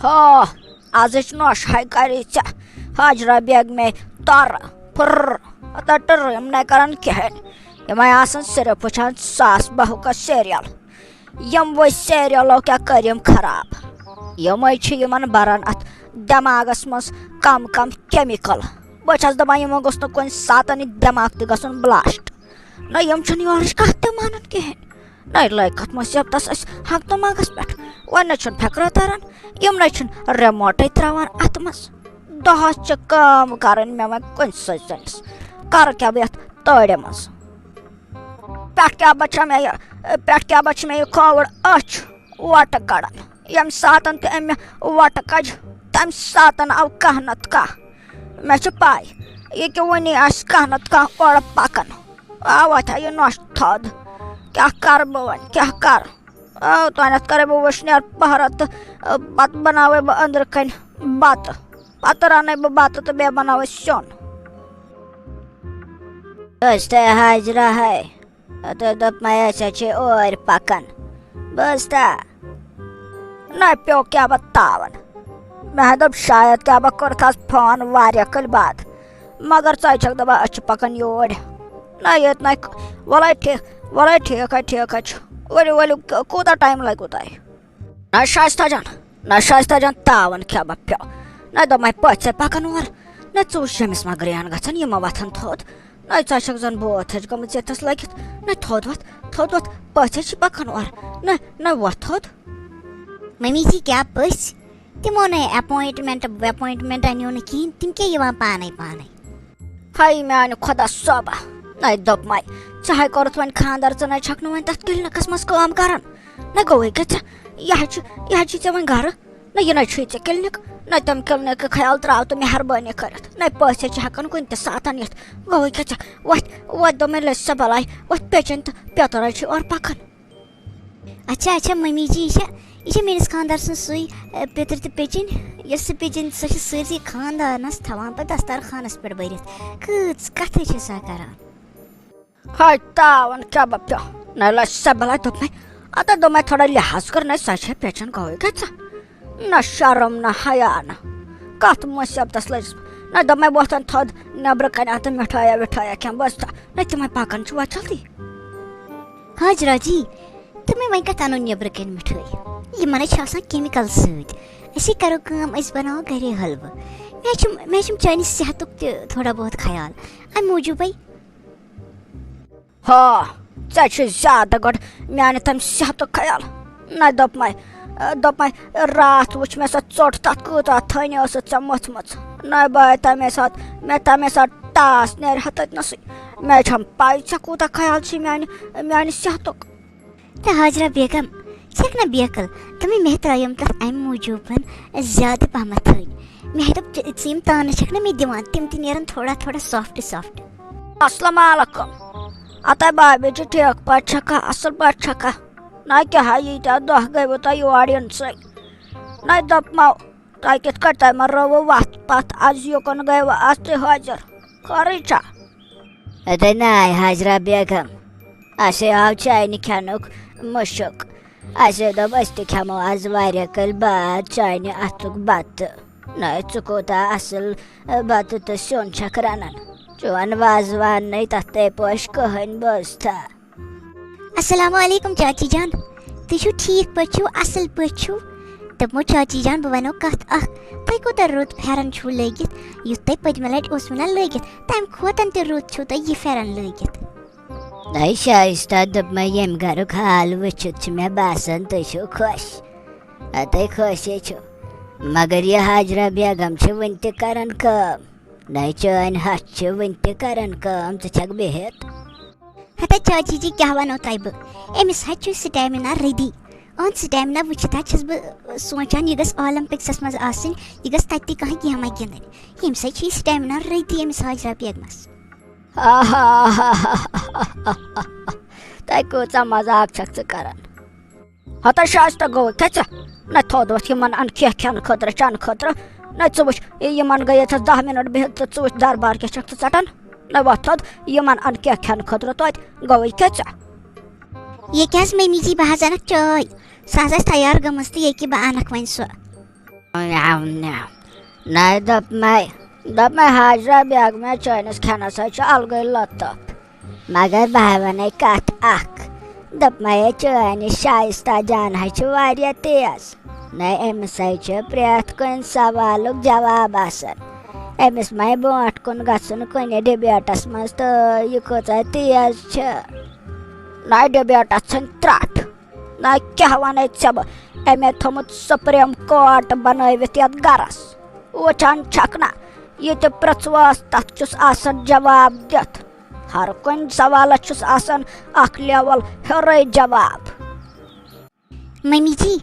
ہا آزٕچ نوش ہاے کری ژےٚ حاجرہ بیگ مے تر پھر ٹر یِم نَے کران کِہیٖنۍ یِمے آسان صرف وٕچھان ساس بہو کا سیریل یِموٕے سیریلو کیٛاہ کٔرۍ یِم خراب یِمے چھِ یِمن بران اتھ دٮ۪ماغس منٛز کم کم کیمِکل بہٕ چھس دپان یِمن گوٚژھ نہٕ کُنہِ ساتن یہِ دٮ۪ماغ تہِ گژھُن بلاسٹ نہ یِم چھِنہٕ یورٕچ کتھ تہِ مانان کِہیٖنۍ نہ لٲگۍ کتھ مُصیبتس أسۍ حق دٮ۪ماغس پٮ۪ٹھ وۄنۍ نہ چھُنہٕ فِکرا تران یِم نَے چھِنہٕ رِموٹے تراوان اتھ منٛز دۄہس چھِ کٲم کرٕنۍ مےٚ وۄنۍ کُنہِ سۭتۍ زٔنِس کرٕ کیٛاہ بہٕ یتھ تٲرِ منٛز پٮ۪ٹھ کیٛاہ بہٕ چھِ مےٚ یہِ کھووُر أچھ وۄٹہٕ کڑان ییٚمہِ ساتن تہِ أمۍ مےٚ وۄٹہٕ کجہِ تمہِ ساتن آو کانٛہہ نتہٕ کانٛہہ مےٚ چھِ پاے ییٚکیٛاہ وُنی آسہِ کانٛہہ نتہٕ کانٛہہ اورٕ پکان وۄتھِ یہِ نۄش تھوٚد کیٛاہ کرٕ بہٕ وۄنۍ کیٛاہ کرٕ تانٮ۪تھ کرے بہٕ وٕشنیر پہرا تہٕ پتہٕ بناوے بہٕ أنٛدرٕ کَنۍ بتہٕ پتہٕ رنَے بہٕ بتہٕ تہٕ بیٚیہِ بناوے سیُن حاجرہ ہے تہٕ دوٚپمَے أسۍ حظ چھِ اورۍ پکان بوٗزتھا نہ پیوٚو کیٛاہ بہٕ تاوان مےٚ ہا دوٚپ شاید کیٛاہ بہٕ کوٚرتھس فون واریاہ کٲلۍ بعد مگر ژٕ چھکھ دپان أسۍ چھِ پکان یورۍ نہ ییٚتہِ نَے وَلے ٹھیٖک ہے چھُ ؤلِو کوٗتاہ ٹایم لگوٕ تۄہہِ نہ شایستہ جان تاوان کیٛاہ بہٕ پیوٚو نہ دوٚپمَے پٔژھۍ ژےٚ پکان اورٕ نہ ژٕ وٕچھ ییٚمِس ما گرٛین گژھان یہِ ما وۄتھان تھوٚد نہ ژٕ چھکھ زن بوتھ ہِش گٔمٕژ ییٚتھس لٔگِتھ نہ تھوٚد وۄتھ پٔژھۍ چھِ پکان اورٕ نہ وۄتھ تھوٚد ممی جی کیٛاہ پٔژھۍ تِمو نَے اٮ۪پوینٹمنٹ اَنیو نہٕ کِہیٖنۍ تِم کیٛاہ یِوان پانے ہاے میانہِ خۄدا صٲبا نَے دوٚپمَے ژٕ ہاے کوٚرُتھ وۄنۍ خاندر ژٕ نَے چھکھ نہٕ وۄنۍ تتھ کِلنِکس منٛز کٲم کران نہ گوٚوٕے کیٛاہ ژےٚ یہِ حظ چھُے ژےٚ وۄنۍ گرٕ نہ یہِ نَے چھُے ژےٚ کِلنِک نہ تِم کِلنِکہٕ خیال تراو تہٕ مہربٲنی کٔرِتھ نَے پٔژھۍ چھِ ہٮ۪کان کُنہِ تہِ ساتن یِتھ گوٚوٕے کیٛاہ ژےٚ وۄتھ دوٚپ مےٚ لٔج سا بلاے وۄتھ پیچِن تہٕ پیٚتٕر حظ چھِ اورٕ پکان اچھا ممی جی یہِ چھےٚ میٲنِس خاندار سٕنٛز سُے پیٚتٕر تہٕ پیٚچِنۍ یۄس سُہ پیٚچِنۍ سۄ چھِ سٲرسٕے خاندارنس تھاوان پتہٕ دسترخانس پٮ۪ٹھ بٔرِتھ کۭژ کتھٕ چھِ سۄ کران ہاے تاوان کیٛاہ بہٕ پیوٚو نَے لٔج سا بلاے دوٚپمَے تھوڑا لحاظ کر نَے سۄ چھےٚ پیٚچِن گوٚوٕے کیٛاہ ژےٚ نہ شرم نہ حیا نہ کتھ مُصیبتس لٔجِس نہ دوٚپمَے وۄتھن تھوٚد نٮ۪برٕ کَنۍ اَتھ مِٹھایا وِٹھایا کھٮ۪م بوٗزتھا نہ تِمے پکان چھِ وۄتھ جلدی حاجرہ جی تِمے وۄنۍ کتھ انو نیٚبرٕ کَنۍ مِٹھٲے یِمن حظ چھِ آسان کیمِکل سۭتۍ أسے کرو کٲم أسۍ بناوو گرے حلوٕ مےٚ چھُم چٲنِس صحتُک تہِ تھوڑا بہت خیال امہِ موٗجوٗبے ہا ژےٚ چھُے زیادٕ گۄڈٕ میانہِ تمہِ صحتُک خیال نہ دوٚپمَے راتھ وٕچھ مےٚ سۄ ژوٚٹ تتھ کۭژاہ تھٔنۍ ٲسٕتھ ژےٚ موٚتھمٕژ نہ باے تمے ساتہٕ ٹاس نیرِہا تٔتنسٕے مےٚ چھم پاے ژےٚ کوٗتاہ خیال چھُے میانہِ صحتُک تہٕ حاجرہ بیگم چھکھ نہ بیکٕل دوٚپمَے مےٚ ترٛایِم تتھ امہِ موٗجوٗبن زیادٕ پہمتھ تھٔنۍ مےٚ دوٚپ ژٕ یِم تانہٕ چھکھ نہ مےٚ دِوان تِم تہِ نیرن تھوڑا سافٹ اسلام علیکُم اتے بابی جی ٹھیٖک پٲٹھۍ چھکھا اصل پٲٹھۍ چھکھا نہ کیٛاہ ہا ییٖتیٛاہ دۄہ گٔیوٕ تۄہہِ یور یِنسٕے نَے دوٚپمو تۄہہِ کِتھ کٲٹھۍ تۄہہِ ما رٲوٕ وتھ پتھ آز یُکُن گٔیوٕ آز تُہۍ حٲضِر خٲرٕے چھا ناے حاجرہ بیگم اَسے آو چانہِ کھٮ۪نُک مُشُک اَسے دوٚپ أسۍ تہِ کھٮ۪مو آز واریاہ کٲلۍ بعد چانہِ اَتھُک بتہٕ نَے ژٕ کوٗتاہ اصل بتہٕ تہٕ سیُن چھکھ رنان چون وازوان نَے تتھ تے پوش کٕہٕنۍ بوٗزتھا السلام علیکم چاچی جان تُہۍ چھِو ٹھیٖک پٲٹھۍ چھِو اصل پٲٹھۍ چھِو دوٚپمو چاچی جان بہٕ ونو کتھ اکھ تُہۍ کوٗتاہ رُت پھٮ۪رن چھِو لٲگِتھ یُتھ تۄہہِ پٔتمہِ لٹہِ اوسوٕ نہ لٲگِتھ تمہِ کھۄتہٕ تہِ رُت چھُو تۄہہِ یہِ پھٮ۪رن لٲگِتھ نَے شایستہ دوٚپمَے ییٚمہِ گرُک حال وٕچھِتھ چھُ مےٚ باسان تُہۍ چھِو خۄش تُہۍ خۄشے چھِو مگر یہِ حاجرہ بیگم چھِ وٕنہِ تہِ کران کٲم نَے چٲنۍ ہش چھِ وٕنہِ تہِ کران کٲم ژٕ چھکھ بِہِتھ ہتا چاچی جی کیٛاہ وَنو تۄہہِ بہٕ أمِس حظ چھُ سِٹیمنا ردی أہُنٛد سِٹیمنا وٕچھِتھ حظ چھَس بہٕ سونٛچان یہِ گژھِ اولمپِکسس منٛز آسٕنۍ یہِ گژھِ تتہِ تہِ کانٛہہ گیما گِنٛدٕنۍ ییٚمہِ سۭتۍ چھُ یہِ سِٹیمنا ردی أمِس حاجرہ بیگمس تۄہہِ کۭژاہ مزاق چھکھ ژٕ کران ہتا شایستہ گوٚو کیٛاہ ژےٚ نَے تھوٚد وۄتھ یِمن ان کینٛہہ کھٮ۪نہٕ خٲطرٕ چٮ۪نہٕ خٲطرٕ نَے ژٕ وٕچھ یِمن گٔے ییٚتھس 10 مِنٹ بِہِتھ تہٕ ژٕ وٕچھ دربار کیٛاہ چھکھ ژٕ ژٹان نَے وۄتھ تھوٚد یِمن ان کینٛہہ کھٮ۪نہٕ خٲطرٕ توتہِ گوٚوٕے کیٛاہ ژےٚ ییٚکیٛاہ حظ ممی جی بہٕ حظ اَنکھ چاے سۄ حظ آسہِ تیار گٔمٕژ تہٕ ییٚکیٛاہ بہٕ اَنکھ وۄنۍ سۄ Nay dapmay Hajra begme çayınız kenasa algı lattap. Magar bahvane kat ak. Dapmay çayını Shaista can haçı var ya tez. Nay emisayçı priyat kun savaluk cevap asın. Emis may bont kun gasun kun debatas mas to yukoca tez çı. Nay debatasın trat. Nay kehvane çabı. Eme thomut Supreme Court banayvit yat garas. Uçan çakna. Yeti pratsvas tatçus asan cevap dit. Har kun savala çus asan ak level hıray cevap. Mami ji,